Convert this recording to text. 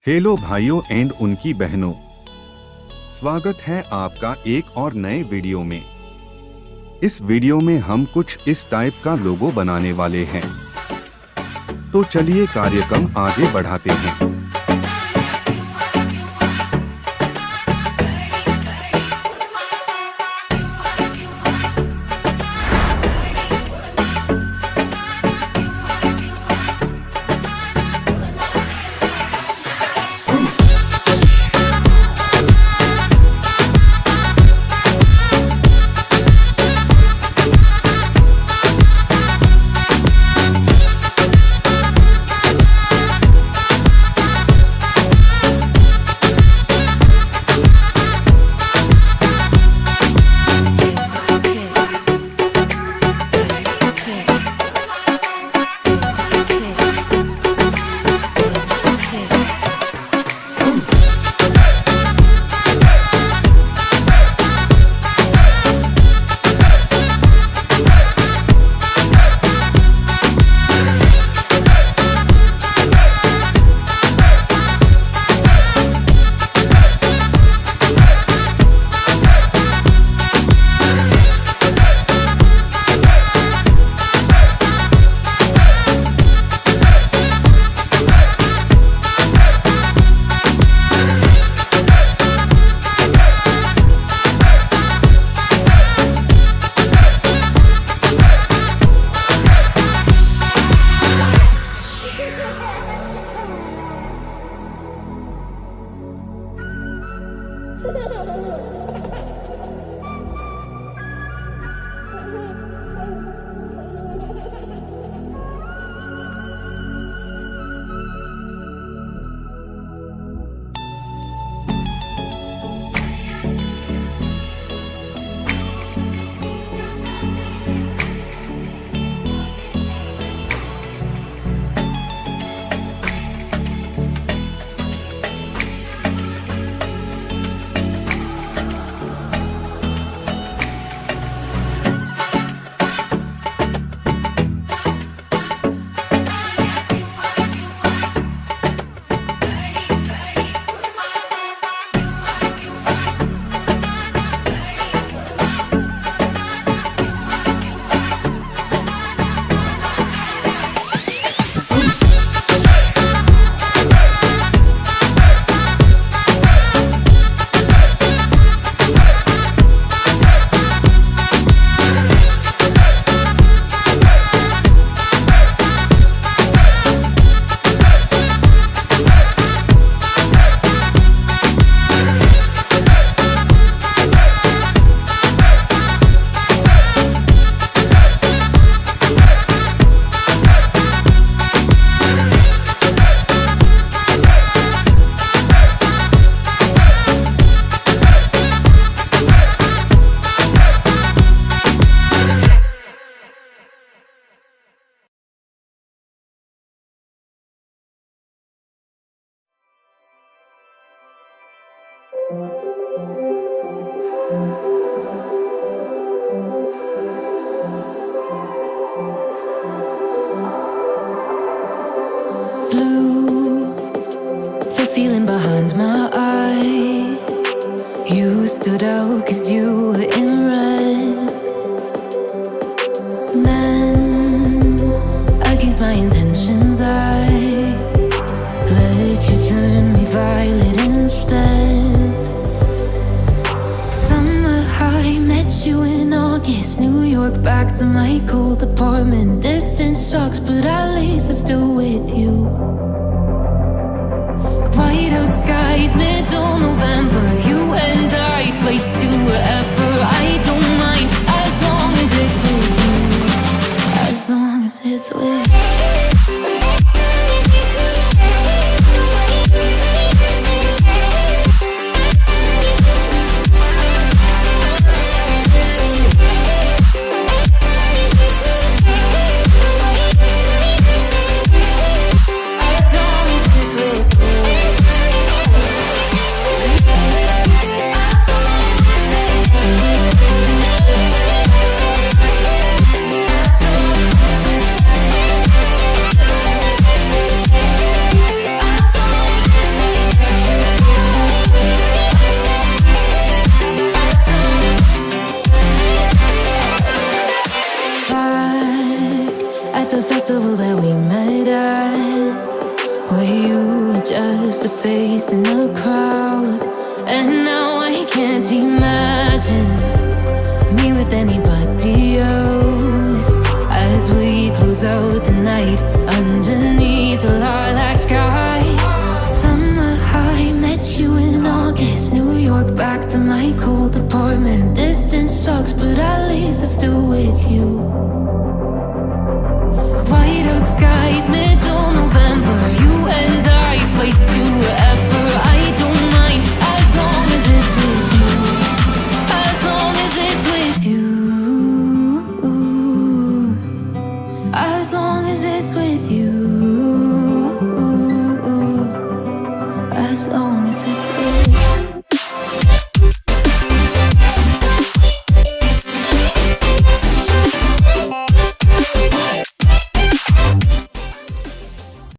Hello भाइयों and उनकी बहनों, स्वागत है आपका एक और नए वीडियो में। इस वीडियो में हम कुछ इस टाइप का लोगो बनाने वाले हैं। तो चलिए कार्यक्रम आगे बढ़ाते हैं। Blue, the feeling behind my eyes. You stood out 'cause you were in red. Men, against my intentions, I let you turn me violet instead. Summer high, met you in August. New York, back to my cold apartment. Distance sucks, but at least I'm still with you. White out skies, middle November. You and I, flights to wherever. I don't mind, as long as it's with you. As long as it's with you. I just a face in a crowd. And now I can't imagine me with anybody else. As we close out the night underneath the lilac sky. Summer high, met you in August. New York, back to my cold apartment. Distance sucks, but at least I'm still with you. White out skies, middle November. You and I, flights to wherever. I don't mind, as long as it's with you. As long as it's with you. As long as it's with you. As long as it's with you.